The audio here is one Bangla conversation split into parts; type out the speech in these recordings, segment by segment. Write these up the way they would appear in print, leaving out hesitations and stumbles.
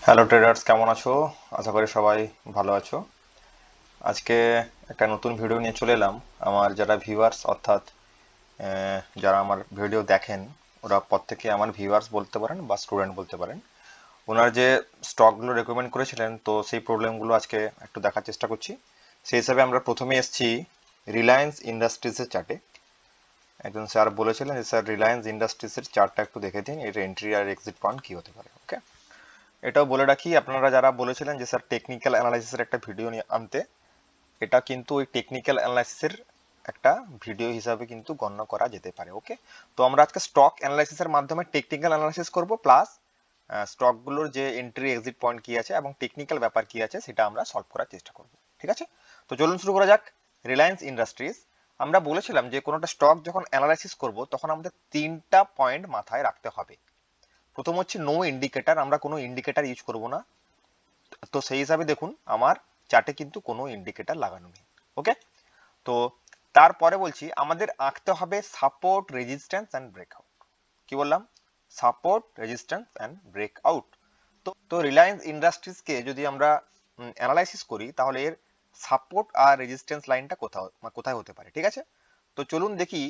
হ্যালো ট্রেডার্স, কেমন আছো? আশা করি সবাই ভালো আছো। আজকে একটা নতুন ভিডিও নিয়ে চলে এলাম। আমার যারা ভিউয়ার্স অর্থাৎ যারা আমার ভিডিও দেখেন, ওরা প্রত্যেকে আমার ভিউয়ার্স বলতে পারেন বা স্টুডেন্ট বলতে পারেন। ওনার যে স্টকগুলো রেকমেন্ড করেছিলেন, তো সেই প্রবলেমগুলো আজকে একটু দেখার চেষ্টা করছি। সেই হিসাবে আমরা প্রথমে এসেছি রিলায়েন্স ইন্ডাস্ট্রিজের চার্টে। একজন স্যার বলেছিলেন যে স্যার রিলায়েন্স ইন্ডাস্ট্রিজের চার্টটা একটু দেখে দিন, এর এন্ট্রি আর এক্সিট পয়েন্ট কি হতে পারে। ওকে, এটাও বলে রাখি, আপনারা যারা বলেছিলেন যে স্যার টেকনিক্যাল অ্যানালাইসিসের একটা ভিডিও নিয়ে আনতে, এটা কিন্তু ওই টেকনিক্যাল অ্যানালাইসিসের একটা ভিডিও হিসাবে কিন্তু গণ্য করা যেতে পারে। ওকে, তো আমরা আজকে স্টক অ্যানালাইসিসের মাধ্যমে টেকনিক্যাল অ্যানালাইসিস করব, প্লাস স্টকগুলোর যে এন্ট্রি এক্সিট পয়েন্ট কি আছে এবং টেকনিক্যাল ব্যাপার কি আছে সেটা আমরা সলভ করার চেষ্টা করব। ঠিক আছে, তো চলুন শুরু করা যাক। রিলায়েন্স ইন্ডাস্ট্রিজ, আমরা বলেছিলাম যে কোনোটা স্টক যখন অ্যানালাইসিস করব তখন আমাদের তিনটা পয়েন্ট মাথায় রাখতে হবে। প্রথম হচ্ছে নো ইন্ডিকেটর, আমরা কোনো ইন্ডিকেটর ইউজ করব না। তো সেই হিসাবে দেখুন আমার চার্টে কিন্তু কোনো ইন্ডিকেটর লাগানো নেই। ওকে, তো তারপরে বলছি আমাদের আঁকতে হবে সাপোর্ট, রেজিস্ট্যান্স অ্যান্ড ব্রেকআউট। কি বললাম? Support, resistance and breakout. তো রিলায়েন্স ইন্ডাস্ট্রিজকে যদি আমরা অ্যানালাইসিস করি, তাহলে এর সাপোর্ট আর রেজিস্ট্যান্স লাইনটা কোথায় হতে পারে। ঠিক আছে, তো চলুন দেখি।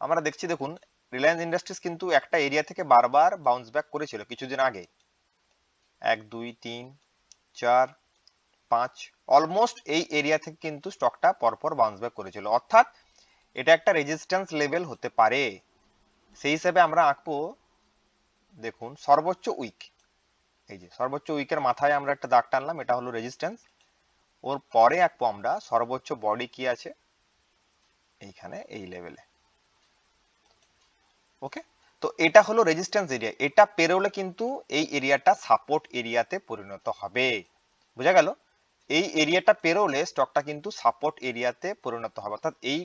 আমরা দেখছি, দেখুন রিলায়েন্স ইন্ডাস্ট্রিজ কিন্তু একটা এরিয়া থেকে বারবার বাউন্স ব্যাক করেছিল কিছুদিন আগে। 1 2 3 4 5, অলমোস্ট এই এরিয়া থেকে কিন্তু স্টকটা পরপর বাউন্স ব্যাক করেছিল, অর্থাৎ এটা একটা রেজিস্ট্যান্স লেভেল হতে পারে। সেই হিসেবে আমরা আঁকবো, দেখুন সর্বোচ্চ উইক, এই যে সর্বোচ্চ উইকের মাথায় আমরা একটা দাগ টানলাম, এটা হলো রেজিস্ট্যান্স। ওর পরে আঁকবো আমরা সর্বোচ্চ বডি কি আছে এইখানে, এই লেভেলে। ওকে, তো এটা হলো রেজিস্ট্যান্স এরিয়া, এটা পেরোলে কিন্তু এই এরিয়াটা সাপোর্ট এরিয়াতে পরিণত হবে। বোঝা গেল? এই এরিয়াটা পেরোলে স্টকটা কিন্তু সাপোর্ট এরিয়াতে পরিণত হবে, অর্থাৎ এই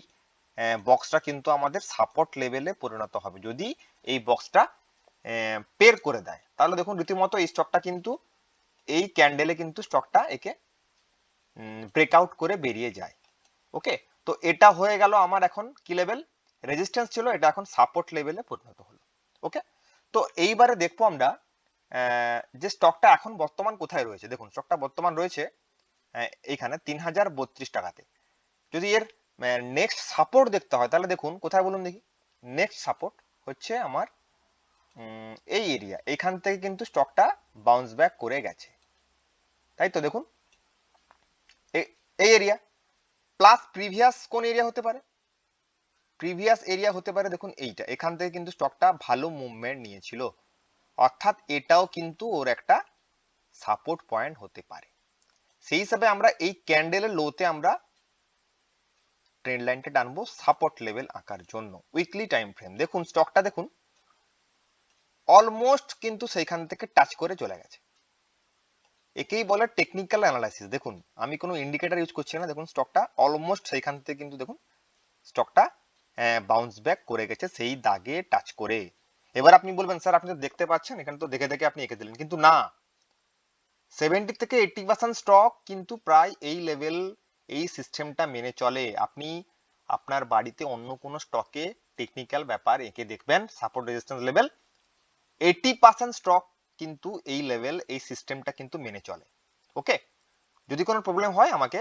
বক্সটা কিন্তু আমাদের সাপোর্ট লেভেলে পরিণত হবে যদি এই বক্সটা পের করে দেয়। তাহলে দেখুন রীতিমতো এই স্টকটা কিন্তু এই ক্যান্ডেলে কিন্তু স্টকটা একে ব্রেকআউট করে বেরিয়ে যায়। ওকে, তো এটা হয়ে গেল আমার এখন কি লেভেল, রেজিস্ট্যান্স ছিল, এটা এখন সাপোর্ট লেভেলে পরিণত হলো। ওকে, তো এইবারে দেখবো আমরা যে স্টকটা এখন বর্তমান কোথায় রয়েছে। দেখুন স্টকটা বর্তমান রয়েছে এইখানে 3032 টাকাতে। যদি এর নেক্সট সাপোর্ট দেখতে হয় তাহলে দেখুন কোথায় বলুন দেখি। নেক্সট সাপোর্ট হচ্ছে আমার এই এরিয়া, এইখান থেকে কিন্তু স্টকটা বাউন্স ব্যাক করে গেছে, তাই তো। দেখুন এই এরিয়া প্লাস প্রিভিয়াস কোন এরিয়া হতে পারে, প্রিভিয়াস এরিয়া হতে পারে দেখুন এইটা, এখান থেকে কিন্তু স্টকটা ভালো মুভমেন্ট নিয়েছিল, অর্থাৎ এটাও কিন্তু ওর একটা সাপোর্ট পয়েন্ট হতে পারে। সেই হিসাবে আমরা এই ক্যান্ডেলের লোতে আমরা ট্রেন্ড লাইনটা টানবো সাপোর্ট লেভেল আঁকার জন্য। উইকলি টাইম ফ্রেম দেখুন, স্টকটা দেখুন অলমোস্ট কিন্তু সেইখান থেকে টাচ করে চলে গেছে, একেই বলে টেকনিক্যাল অ্যানালাইসিস। দেখুন আমি কোনো ইন্ডিকেটর ইউজ করছি না, দেখুন স্টকটা অলমোস্ট সেইখান থেকে কিন্তু দেখুন স্টকটা বাউন্স ব্যাক করে গেছে সেই দাগে টাচ করে। এবার আপনি বলবেন স্যার আপনি তো দেখতে পাচ্ছেন, এখানে তো দেখে দেখে আপনি এঁকে দিলেন, কিন্তু না, 70 থেকে 80% স্টক কিন্তু প্রায় এই লেভেল, এই সিস্টেমটা মেনে চলে। আপনি আপনার বাড়িতে অন্য কোনো স্টকে টেকনিক্যাল ব্যাপার এঁকে দেখবেন, সাপোর্ট রেজিস্ট্যান্স লেভেল 80% স্টক কিন্তু এই লেভেল, এই সিস্টেমটা কিন্তু মেনে চলে। ওকে, যদি কোনো প্রবলেম হয় আমাকে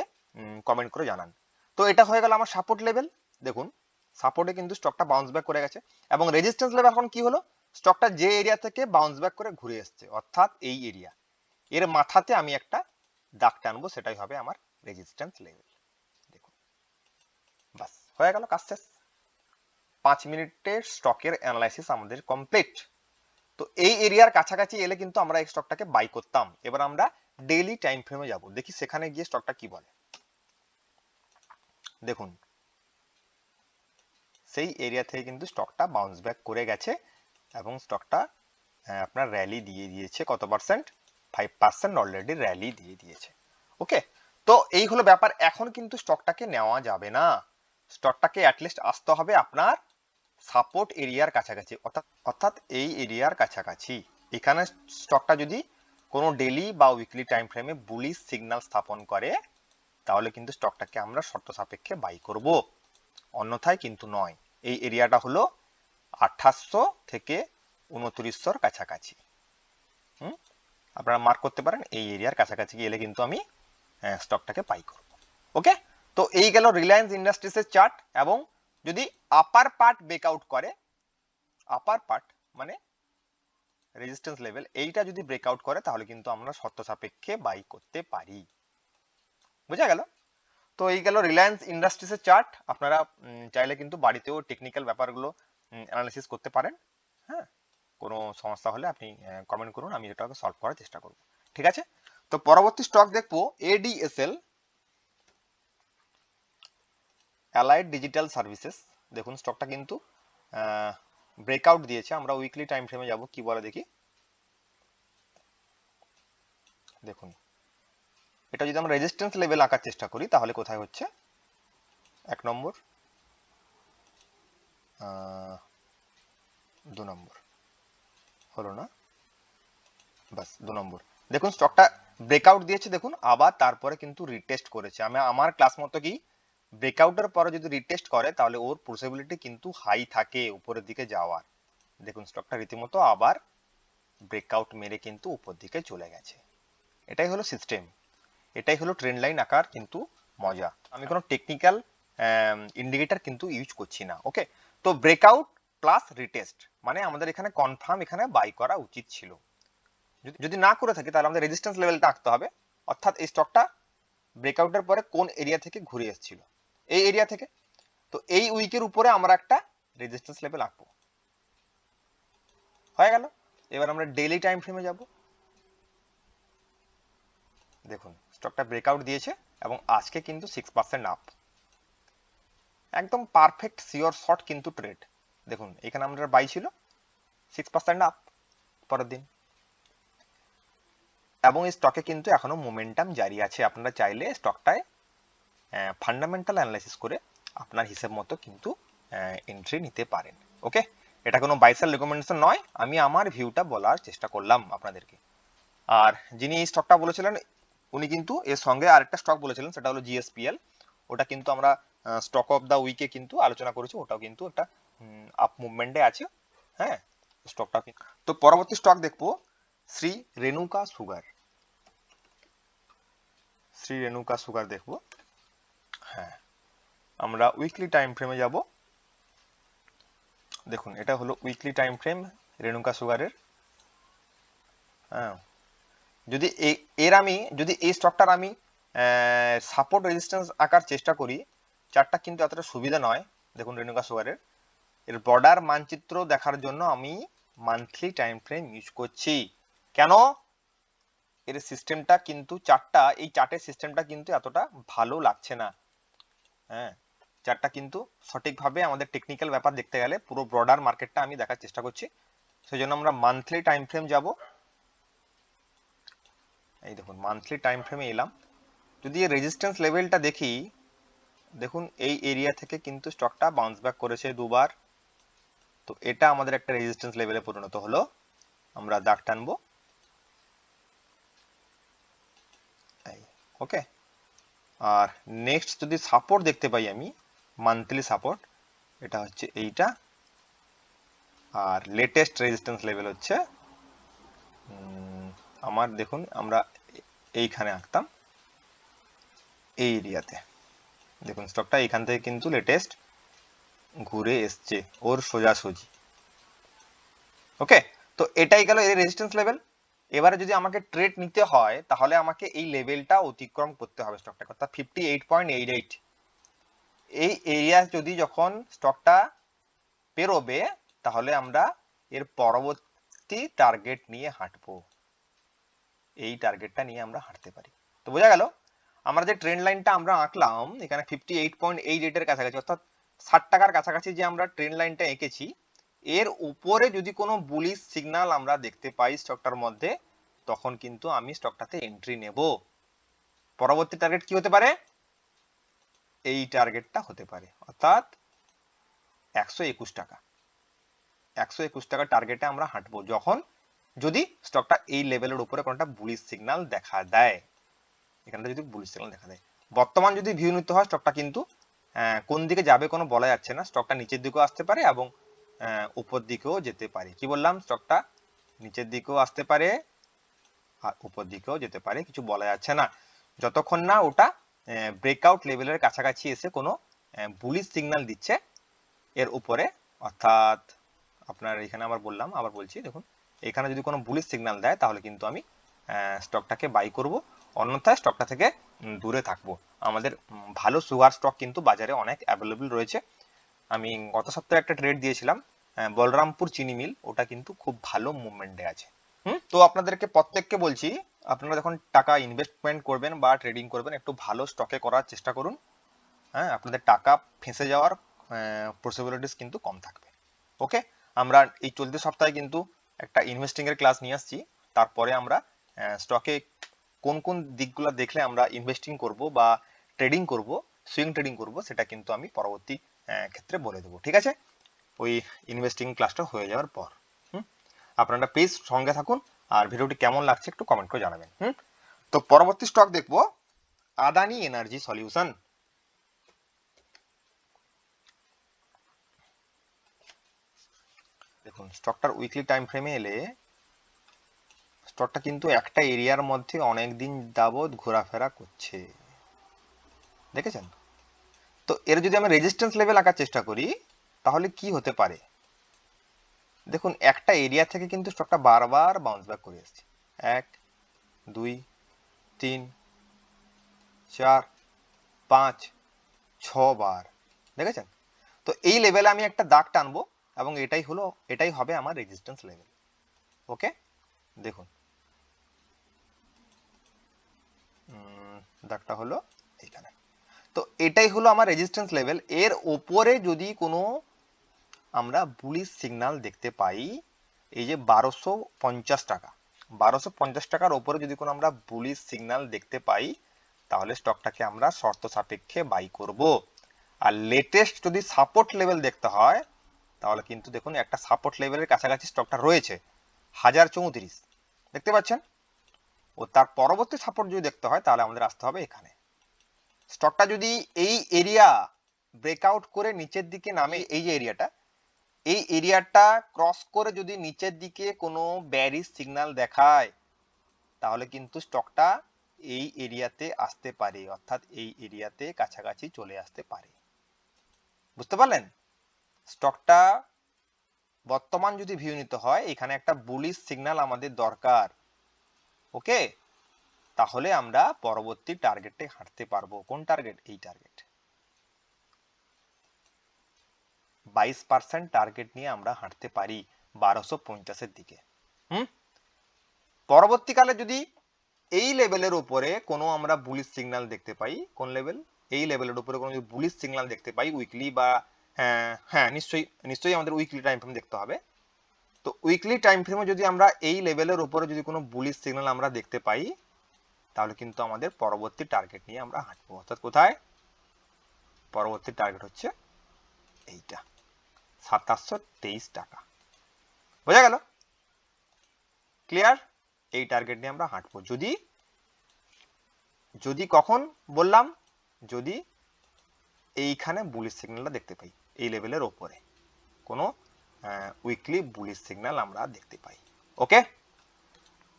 কমেন্ট করে জানান। তো এটা হয়ে গেল আমার সাপোর্ট লেভেল। দেখুন সাপোর্টে কিন্তু স্টকটা বাউন্স ব্যাক করে গেছে, এবং রেজিস্ট্যান্স লেভেল এখন কি হলো, স্টকটা যে এরিয়া থেকে বাউন্স ব্যাক করে ঘুরে এসছে, অর্থাৎ এই এরিয়া, এর মাথাতে আমি একটা দাগ টানবো, সেটাই হবে আমার রেজিস্ট্যান্স লেভেল। দেখুন বাস হয়ে গেল, কাজ শেষ। 5 মিনিটের স্টকের অ্যানালাইসিস আমাদের কমপ্লিট। তো এই এরিয়ার কাছাকাছি এলে কিন্তু আমরা এই স্টকটাকে বাই করতাম। এবার আমরা ডেইলি টাইম ফ্রেমে যাব, দেখি সেখানে গিয়ে স্টকটা কি বলে। দেখুন সেই এরিয়া থেকে কিন্তু স্টকটা বাউন্স ব্যাক করে গেছে, এবং স্টকটা আপনার র্যালি দিয়ে দিয়েছে কত পার্সেন্ট, 5% অলরেডি র্যালি দিয়ে দিয়েছে। ওকে, তো এই হলো ব্যাপার। এখন কিন্তু স্টকটাকে নেওয়া যাবে না, স্টকটাকে অ্যাটলিস্ট আসতে হবে আপনার সাপোর্ট এরিয়ার কাছাকাছি, অর্থাৎ অর্থাৎ এই এরিয়ার কাছাকাছি। এখানে স্টকটা যদি কোনো ডেইলি বা উইকলি টাইম ফ্রেমে বুলিশ সিগন্যাল স্থাপন করে, তাহলে কিন্তু স্টকটাকে আমরা শর্ত সাপেক্ষে বাই করব, অন্যথায় কিন্তু নয়। এই এরিয়াটা হলো 2800 থেকে 2900 কাছাকাছি। আপনারা মার্ক করতে পারেন, এই এরিয়ার কাছাকাছি গেলে কিন্তু আমি স্টকটাকে বাই করব। ওকে, তো এই গেল রিলায়েন্স ইন্ডাস্ট্রিজের চার্ট। এবং যদি আপার পার্ট ব্রেকআউট করে, আপার পার্ট মানে রেজিস্ট্যান্স লেভেল, এইটা যদি ব্রেকআউট করে তাহলে কিন্তু আমরা শর্ত সাপেক্ষে বাই করতে পারি। বুঝা গেল? তো এই গেল রিলায়েন্স ইন্ডাস্ট্রিজের চার্ট। আপনারা চাইলে কিন্তু বাড়িতেও টেকনিক্যাল ব্যাপারগুলো অ্যানালাইসিস করতে পারেন। হ্যাঁ, কোনো সমস্যা হলে আপনি কমেন্ট করুন, আমি এটাকে সলভ করার চেষ্টা করব। ঠিক আছে, তো পরবর্তী স্টক দেখবো এডিএসএল, অ্যালাইড ডিজিটাল সার্ভিসেস। দেখুন স্টকটা কিন্তু ব্রেকআউট দিয়েছে। আমরা উইকলি টাইম ফ্রেমে যাব, কি বলে দেখি। দেখুন এটা যদি আমরা রেজিস্ট্যান্স লেভেল আঁকার চেষ্টা করি তাহলে কোথায় হচ্ছে, 1 নম্বর, 2 নম্বর, হলো না, বাস 2 নম্বর। দেখুন স্টকটা ব্রেকআউট দিয়েছে, দেখুন আবার তারপরে কিন্তু রিটেস্ট করেছে। আমি আমার ক্লাস মতো কি, ব্রেকআউটের পরে যদি রিটেস্ট করে তাহলে ওর পসিবিলিটি কিন্তু হাই থাকে উপরের দিকে যাওয়ার। দেখুন স্টকটা রীতিমতো আবার ব্রেকআউট মেরে কিন্তু উপর দিকে চলে গেছে। এটাই হলো সিস্টেম, এটাই হলো ট্রেন্ড লাইন আঁকার কিন্তু মজা। আমি কোনো টেকনিক্যাল ইন্ডিকেটর কিন্তু ইউজ করছি না। ওকে, তো ব্রেকআউট প্লাস রিটেস্ট মানে আমাদের এখানে কনফার্ম এখানে বাই করা উচিত ছিল। যদি না করে থাকি তাহলে আমাদের রেজিস্ট্যান্স লেভেলটা আঁকতে হবে, অর্থাৎ এই স্টকটা ব্রেকআউটের পরে কোন এরিয়া থেকে ঘুরে এসেছিল, এই এরিয়া থেকে। তো এই উইকের উপরে আমরা একটা রেজিস্ট্যান্স লেভেল আঁকবো। হয়ে গেল। এবার আমরা ডেইলি টাইম ফ্রেমে যাব। দেখুন স্টকটা ব্রেকআউট দিয়েছে এবং আজকে কিন্তু 6% আপ, একদম পারফেক্ট সিওর শর্ট কিন্তু ট্রেড। দেখুন এখানে আমাদের বাই ছিল, 6% আপ পরের দিন, এবং এই স্টকে কিন্তু এখনো মোমেন্টাম জারি আছে। আপনারা চাইলে স্টকটায় ফান্ডামেন্টাল অ্যানালাইসিস করে আপনার হিসেব মতো কিন্তু এন্ট্রি নিতে পারেন। ওকে, এটা কোনো বাই সেল রেকমেন্ডেশন নয়, আমি আমার ভিউটা বলার চেষ্টা করলাম আপনাদেরকে। আর যিনি এই স্টকটা বলেছিলেন উনি কিন্তু এর সঙ্গে আরেকটা স্টক বলেছিলেন, সেটা হলো জিএসপিএল। ওটা কিন্তু আমরা স্টক অফ দা উইকে কিন্তু আলোচনা করেছি, ওটাও কিন্তু একটা আপ মুভমেন্টে আছে। হ্যাঁ, স্টকটা। তো পরবর্তী স্টক দেখবো শ্রী রেণুকা সুগার। শ্রী রেণুকা সুগার দেখবো। হ্যাঁ, আমরা উইকলি টাইম ফ্রেমে যাব। দেখুন এটা হলো উইকলি টাইম ফ্রেম রেণুকা সুগারের। হ্যাঁ, যদি যদি এই স্টকটার আমি সাপোর্ট রেজিস্ট্যান্স আঁকার চেষ্টা করি, চার্টটা কিন্তু এতটা সুবিধা নয়। দেখুন রেণুকা সুগারের এর বর্ডার মানচিত্র দেখার জন্য আমি মান্থলি টাইম ফ্রেম ইউজ করছি। কেন? এর সিস্টেমটা কিন্তু এই চার্টের সিস্টেমটা কিন্তু এতটা ভালো লাগছে না। হ্যাঁ, চার্টটা কিন্তু সঠিকভাবে আমাদের টেকনিক্যাল ব্যাপার দেখতে গেলে পুরো ব্রডার মার্কেটটা আমি দেখার চেষ্টা করছি। সেই জন্য আমরা মান্থলি টাইম ফ্রেম যাব। এই দেখুন মান্থলি টাইম ফ্রেমে এলাম। যদি এই রেজিস্ট্যান্স লেভেলটা দেখি, দেখুন এই এরিয়া থেকে কিন্তু স্টকটা বাউন্স ব্যাক করেছে দুবার। তো এটা আমাদের একটা রেজিস্ট্যান্স লেভেলে পরিণত হলো। আমরা দাগ টানবো। ওকে, আর নেক্সট যদি সাপোর্ট দেখতে পাই আমি, মান্থলি সাপোর্ট, এটা হচ্ছে এইটা। আর লেটেস্ট রেজিস্ট্যান্স লেভেল হচ্ছে আমার, দেখুন আমরা এইখানে আঁকতাম এই এরিয়াতে। দেখুন স্টকটা এখান থেকে কিন্তু লেটেস্ট ঘুরে এসছে ওর সোজাসুজি। ওকে, তো এটাই গেল এর রেজিস্ট্যান্স লেভেল। এবারে যদি আমাকে ট্রেড নিতে হয় তাহলে আমাকে এই লেভেলটা অতিক্রম করতে হবে স্টকটাকে, অর্থাৎ 58.88। এই এরিয়া যদি যখন স্টকটা পেরোবে তাহলে আমরা এর পরবর্তী টার্গেট নিয়ে হাঁটবো, এই টার্গেটটা নিয়ে আমরা হাঁটতে পারি। তো বোঝা গেল আমরা যে ট্রেন্ড লাইনটা আমরা আঁকলাম এখানে 58.88 এর কাছাকাছি, অর্থাৎ 60 টাকার কাছাকাছি যে আমরা ট্রেন্ড লাইনটা এঁকেছি, এর উপরে যদি কোনো বুলিশ সিগন্যাল আমরা দেখতে পাই স্টকটার মধ্যে, তখন কিন্তু আমি স্টকটাতে এন্ট্রি নেব। পরবর্তী টার্গেট কি হতে পারে? এই টার্গেটটা হতে পারে, অর্থাৎ 121 টাকা। 121 টাকা টার্গেটে আমরা হাঁটবো যখন, যদি স্টকটা এই লেভেলের উপরে কোনটা বুলিশ সিগন্যাল দেখা দেয়। এখানটা যদি বুলিশ সিগন্যাল দেখা দেয়, বর্তমান যদি ভিউ নিতে হয় স্টকটা কিন্তু কোন দিকে যাবে কোনো বলা যাচ্ছে না। স্টকটা নিচের দিকেও আসতে পারে এবং উপর দিকেও যেতে পারে। কি বললাম? স্টকটা নিচের দিকেও আসতে পারে আর উপর দিকেও যেতে পারে, কিছু বলা যাচ্ছে না যতক্ষণ না ওটা ব্রেকআউট লেভেলের কাছাকাছি এসে কোনো বুলিশ সিগন্যাল দিচ্ছে এর উপরে। অর্থাৎ আপনার এখানে আবার বলছি, দেখুন এখানে যদি কোনো বুলিশ সিগন্যাল দেয় তাহলে কিন্তু আমি স্টকটাকে বাই করব, অন্যথায় স্টকটা থেকে দূরে থাকবো। আমাদের ভালো সুগার স্টক কিন্তু বাজারে অনেক অ্যাভেলেবল রয়েছে। আমি গত সপ্তাহে একটা ট্রেড দিয়েছিলাম বলরামপুর চিনি মিল, ওটা কিন্তু খুব ভালো মুভমেন্টে আছে। তো আপনাদেরকে প্রত্যেককে বলছি, আপনারা যখন টাকা ইনভেস্টমেন্ট করবেন বা ট্রেডিং করবেন একটু ভালো স্টকে করার চেষ্টা করুন। হ্যাঁ, আপনাদের টাকা ফেঁসে যাওয়ার পসিবিলিটিস কিন্তু কম থাকবে। ওকে, আমরা এই চলতি সপ্তাহে কিন্তু একটা ইনভেস্টিং এর ক্লাস নিয়ে আসছি। তারপরে আমরা স্টকে কোন কোন দিকগুলো দেখলে আমরা ইনভেস্টিং করব বা ট্রেডিং করব, সুইং ট্রেডিং করব, সেটা কিন্তু আমি পরবর্তী ক্ষেত্রে বলে দেবো। ঠিক আছে, ওই ইনভেস্টিং ক্লাসটা হয়ে যাওয়ার পর। আপনারা প্লিজ সঙ্গে থাকুন, আর ভিডিওটি কেমন লাগছে একটু কমেন্ট করে জানাবেন। তো পরবর্তী স্টক দেখবো আদানি এনার্জি সলিউশন। দেখুন স্টকটার উইকলি টাইম ফ্রেমে এলে স্টকটা কিন্তু একটা এরিয়ার মধ্যে অনেক দিন যাবত ঘোরাফেরা করছে, দেখেছেন? তো এর যদি আমি রেজিস্ট্যান্স লেভেল আঁকার চেষ্টা করি তাহলে কি হতে পারে? দেখুন একটা এরিয়া থেকে কিন্তু স্টকটা বারবার বাউন্স ব্যাক করে এসেছে, 1 2 3 4 5 6 বার, দেখেছেন? তো এই লেভেলে আমি একটা দাগ টানবো এবং এটাই হবে আমার রেজিস্ট্যান্স লেভেল। ওকে, দেখুন দাগটা হলো এখানে। তো এটাই হলো আমার রেজিস্ট্যান্স লেভেল। এর ওপরে যদি কোনো আমরা বুলিশ সিগন্যাল দেখতে পাই, এই যে 1250 টাকা, 1250 টাকার ওপরে যদি কোনো আমরা বুলিশ সিগন্যাল দেখতে পাই তাহলে স্টকটাকে আমরা শর্ত সাপেক্ষে বাই করব। আর লেটেস্ট যদি সাপোর্ট লেভেল দেখতে হয় তাহলে কিন্তু দেখুন একটা সাপোর্ট লেভেলের কাছাকাছি স্টকটা রয়েছে 1034, দেখতে পাচ্ছেন? ও তার পরবর্তী সাপোর্ট যদি দেখতে হয় তাহলে আমাদের আসতে হবে এখানে। স্টকটা যদি এই এরিয়া ব্রেকআউট করে নিচের দিকে নামে, এই যে এরিয়াটা ক্রস করে যদি নিচের দিকে কোনো ব্যারিশ সিগন্যাল দেখায় তাহলে কিন্তু স্টকটা এই এরিয়াতে আসতে পারে, অর্থাৎ এই এরিয়াতে কাছাকাছি চলে আসতে পারে। বুঝতে পারলেন? স্টকটা বর্তমান যদি ভিউ নিতে হয় এখানে একটা বুলিশ সিগন্যাল আমাদের দরকার। ওকে, তাহলে আমরা পরবর্তী টার্গেটে হাঁটতে পারবো। কোন টার্গেট? এই টার্গেট 22% টার্গেট নিয়ে আমরা হাঁটতে পারি 1250-এর দিকে। পরবর্তীকালে যদি এই লেভেলের উপরে কোনো আমরা বুলিশ সিগন্যাল দেখতে পাই, কোন লেভেল? এই লেভেলের উপরে কোনো বুলিশ সিগন্যাল দেখতে পাই উইকলি বা হ্যাঁ নিশ্চয়ই আমাদের উইকলি টাইম ফ্রেম দেখতে হবে। তো উইকলি টাইম ফ্রেমে যদি আমরা এই লেভেলের উপরে যদি কোনো বুলিশ সিগন্যাল আমরা দেখতে পাই তাহলে কিন্তু আমাদের পরবর্তী টার্গেট নিয়ে আমরা হাঁটবো। অর্থাৎ কোথায়? পরবর্তী টার্গেট হচ্ছে এইটা 2723 টাকা। বোঝা গেল? ক্লিয়ার? এই টার্গেট নিয়ে আমরা হাঁটবো যদি কখন বললাম, যদি এইখানে বুলিশ সিগন্যালটা দেখতে পাই, এই লেভেলের ওপরে কোনো উইকলি বুলিশ সিগন্যাল আমরা দেখতে পাই। ওকে,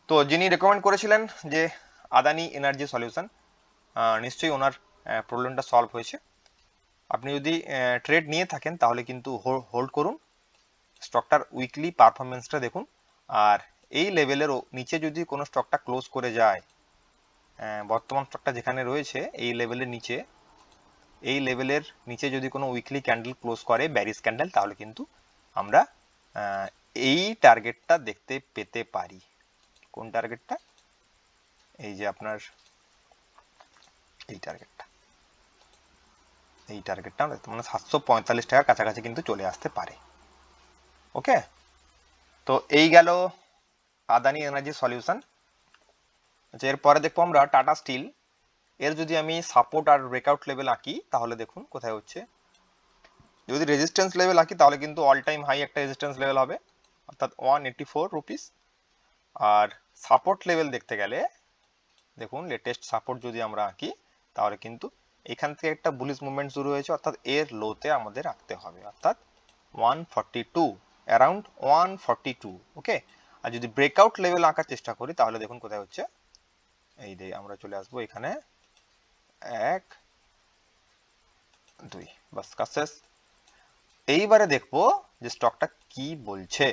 তো যিনি রেকমেন্ড করেছিলেন যে আদানি এনার্জি সলিউশন, নিশ্চয়ই ওনার প্রবলেমটা সলভ হয়েছে। আপনি যদি ট্রেড নিয়ে থাকেন তাহলে কিন্তু হোল্ড করুন, স্টকটার উইকলি পারফরমেন্সটা দেখুন। আর এই লেভেলের নিচে যদি কোনো স্টকটা ক্লোজ করে যায়, বর্তমান স্টকটা যেখানে রয়েছে এই লেভেলের নিচে যদি কোনো উইকলি ক্যান্ডেল ক্লোজ করে ব্যারিশ ক্যান্ডেল, তাহলে কিন্তু আমরা এই টার্গেটটা দেখতে পেতে পারি। কোন টার্গেটটা? এই যে আপনার এই টার্গেটটা মানে 745 টাকার কাছাকাছি কিন্তু চলে আসতে পারে। ওকে, তো এই গেল আদানি এনার্জি সলিউশন। আচ্ছা, এরপরে দেখবো আমরা টাটা স্টিল। এর যদি আমি সাপোর্ট আর ব্রেকআউট লেভেল আঁকি তাহলে দেখুন কোথায় হচ্ছে। যদি রেজিস্ট্যান্স লেভেল আঁকি তাহলে কিন্তু অল টাইম হাই একটা রেজিস্ট্যান্স লেভেল হবে, অর্থাৎ 184 রুপিস। আর সাপোর্ট লেভেল দেখতে গেলে দেখুন লেটেস্ট সাপোর্ট যদি আমরা আঁকি তাহলে কিন্তু এখান থেকে একটা বুলিশ মুভমেন্ট শুরু হয়েছে, অর্থাৎ এর লোতে আমাদের আঁকতে হবে, অর্থাৎ 142, অ্যারাউন্ড 142। ওকে, আর যদি ব্রেকআউট লেভেল আঁকার চেষ্টা করি তাহলে দেখুন কোথায় হচ্ছে, এই যে আমরা চলে আসবো এখানে 1 2, বাস কাজ শেষ। এইবারে দেখবো যে স্টকটা কি বলছে।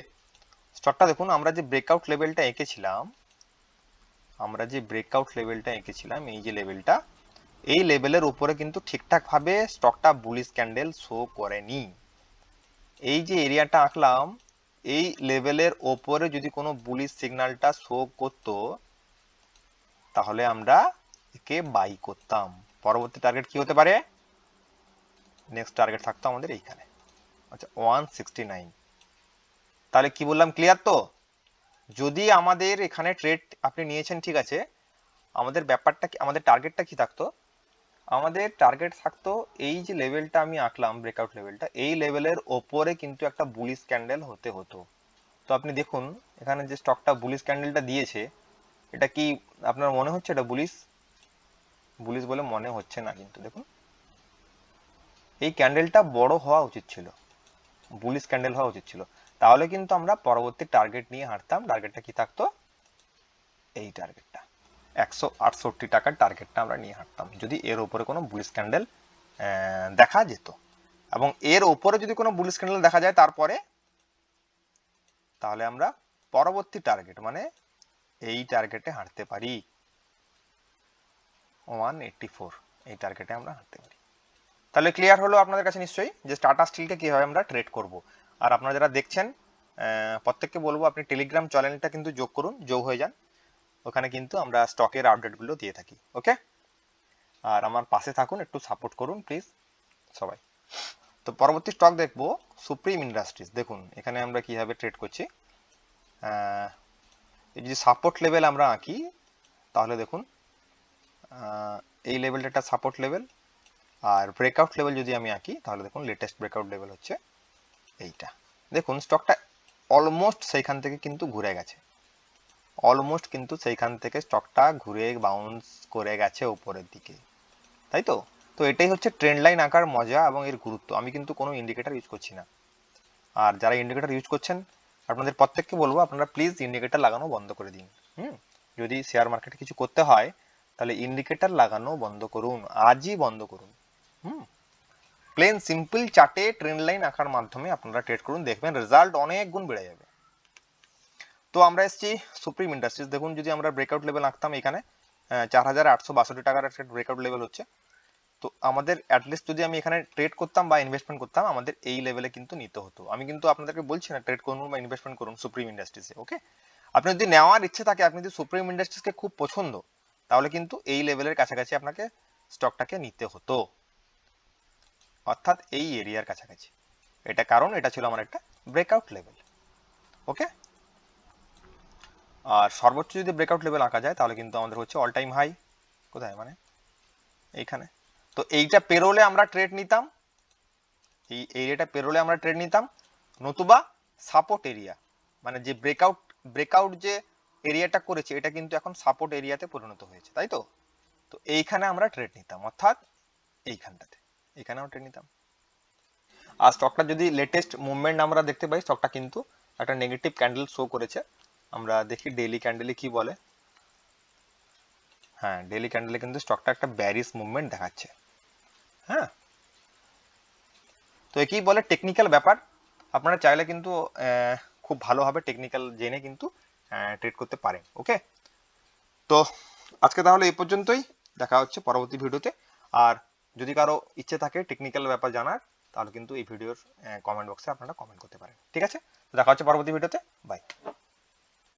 স্টকটা দেখুন, আমরা যে ব্রেকআউট লেভেলটা এঁকেছিলাম, এই যে লেভেলটা, এই লেভেলের উপরে কিন্তু ঠিকঠাক ভাবে স্টকটা বুলিশ ক্যান্ডেল শো করেনি। এই যে এরিয়াটা আঁকলাম, এই লেভেলের ওপরে যদি কোনো বুলিশ সিগন্যালটা শো করতো তাহলে আমরা একে বাই করতাম। পরবর্তী টার্গেট কি হতে পারে? নেক্সট টার্গেট থাকতো আমাদের এইখানে, আচ্ছা 169। তাহলে কি বললাম, ক্লিয়ার তো? যদি আমাদের এখানে ট্রেড আপনি নিয়েছেন, ঠিক আছে, আমাদের ব্যাপারটা কি, আমাদের টার্গেটটা কি থাকতো? আমাদের টার্গেট থাকতো এই যে লেভেলটা আমি আঁকলাম, ব্রেকআউট লেভেলটা, এই লেভেলের ওপরে কিন্তু একটা বুলিশ ক্যান্ডেল হতে হতো। তো আপনি দেখুন এখানে যে স্টকটা বুলিশ ক্যান্ডেলটা দিয়েছে, এটা কি আপনার মনে হচ্ছে এটা বুলিশ? বুলিশ বলে মনে হচ্ছে না, কিন্তু দেখুন এই ক্যান্ডেলটা বড় হওয়া উচিত ছিল, বুলিশ ক্যান্ডেল হওয়া উচিত ছিল। তাহলে কিন্তু আমরা পরবর্তী টার্গেট নিয়ে হাঁটতাম। টার্গেটটা কি থাকতো? এই টার্গেটটা 168 টাকার টার্গেটটা আমরা নিয়ে হাঁটতাম যদি এর উপরে কোনো বুলিশ ক্যান্ডেল দেখা যেত। এবং এর উপরে যদি কোনো বুলিশ ক্যান্ডেল দেখা যায় তারপরে, তাহলে আমরা পরবর্তী টার্গেট মানে এই টার্গেটে হাঁটতে পারি, 184, এই টার্গেটে আমরা হাঁটতে পারি। তাহলে ক্লিয়ার হলো আপনাদের কাছে নিশ্চয়ই যে টাটা স্টিলকে কিভাবে আমরা ট্রেড করব। আর আপনারা যারা দেখছেন প্রত্যেককে বলবো আপনি টেলিগ্রাম চ্যানেলটা কিন্তু যোগ করুন, যোগ হয়ে যান। ওখানে কিন্তু আমরা স্টকের আপডেটগুলো দিয়ে থাকি। ওকে, আর আমার পাশে থাকুন, একটু সাপোর্ট করুন প্লিজ সবাই। তো পরবর্তী স্টক দেখবো সুপ্রিম ইন্ডাস্ট্রিজ। দেখুন এখানে আমরা কিভাবে ট্রেড করছি। এই যদি সাপোর্ট লেভেল আমরা আঁকি তাহলে দেখুন এই লেভেলটা একটা সাপোর্ট লেভেল, আর ব্রেকআউট লেভেল যদি আমি আঁকি তাহলে দেখুন লেটেস্ট ব্রেকআউট লেভেল হচ্ছে এইটা। দেখুন স্টকটা অলমোস্ট সেইখান থেকে কিন্তু ঘুরে গেছে, অলমোস্ট কিন্তু সেইখান থেকে স্টকটা ঘুরে বাউন্স করে গেছে উপরের দিকে, তাই তো? তো এটাই হচ্ছে ট্রেন্ড লাইন আঁকার মজা এবং এর গুরুত্ব। আমি কিন্তু কোনো ইন্ডিকেটর ইউজ করছি না। আর যারা ইন্ডিকেটর ইউজ করছেন আপনাদের প্রত্যেককে বলবো আপনারা প্লিজ ইন্ডিকেটর লাগানো বন্ধ করে দিন। যদি শেয়ার মার্কেটে কিছু করতে হয় তাহলে ইন্ডিকেটর লাগানো বন্ধ করুন, আজই বন্ধ করুন। প্লেন সিম্পল চার্টে ট্রেন্ড লাইন আঁকার মাধ্যমে আপনারা ট্রেড করুন, দেখবেন রেজাল্ট অনেক গুণ বেড়ে যাবে। তো আমরা এসেছি সুপ্রিম ইন্ডাস্ট্রিজ। দেখুন যদি আমরা ব্রেকআউট লেভেল আঁকতাম এখানে 4862 টাকার একটা ব্রেকআউট লেভেল হচ্ছে। তো আমাদের অ্যাটলিস্ট যদি আমি এখানে ট্রেড করতাম বা ইনভেস্টমেন্ট করতাম আমাদের এই লেভেলে কিন্তু নিতে হতো। আমি কিন্তু আপনাদেরকে বলছি না ট্রেড করুন বা ইনভেস্টমেন্ট করুন সুপ্রিম ইন্ডাস্ট্রিজে। ওকে, আপনি যদি নেওয়ার ইচ্ছে থাকে, আপনি যদি সুপ্রিম ইন্ডাস্ট্রিজকে খুব পছন্দ, তাহলে কিন্তু এই লেভেলের কাছাকাছি আপনাকে স্টকটাকে নিতে হতো, অর্থাৎ এই এরিয়ার কাছাকাছি। এটা কারণ এটা ছিল আমার একটা ব্রেকআউট লেভেল। ওকে, আর সর্বোচ্চ যদি ব্রেকআউট লেভেল আঁকা যায় তাহলে কিন্তু আমাদের হচ্ছে অল টাইম হাই কোথায়, মানে এইখানে। তো এইটা পেরোলে আমরা ট্রেড নিতাম, এই এরিয়াটা পেরোলে আমরা ট্রেড নিতাম, নতুবা সাপোর্ট এরিয়া মানে যে ব্রেকআউট যে এরিয়াটা করেছে এটা কিন্তু এখন সাপোর্ট এরিয়াতে পরিণত হয়েছে, তাই তো? তো এইখানে আমরা ট্রেড নিতাম, অর্থাৎ এইখানটাতে, এখানে আমরা ট্রেড নিতাম। আর স্টকটা যদি লেটেস্ট মুভমেন্ট আমরা দেখতে পাই, স্টকটা কিন্তু একটা নেগেটিভ ক্যান্ডেল শো করেছে। আমরা দেখি ডেইলি ক্যান্ডেলে কি বলে। হ্যাঁ, ডেইলি ক্যান্ডেলে কিন্তু স্টকটা একটা ব্যারিশ মুভমেন্ট দেখাচ্ছে। হ্যাঁ, তো একেই বলে টেকনিক্যাল ব্যাপার। আপনারা চাইলে কিন্তু খুব ভালোভাবে টেকনিক্যাল জেনে কিন্তু ট্রেড করতে পারেন। ওকে, তো আজকে তাহলে এই পর্যন্তই, দেখা হচ্ছে পরবর্তী ভিডিওতে। আর যদি কারো ইচ্ছে থাকে টেকনিক্যাল ব্যাপার জানার তাহলে কিন্তু এই ভিডিওর কমেন্ট বক্সে আপনারা কমেন্ট করতে পারেন। ঠিক আছে, দেখা হচ্ছে পরবর্তী ভিডিওতে। বাই।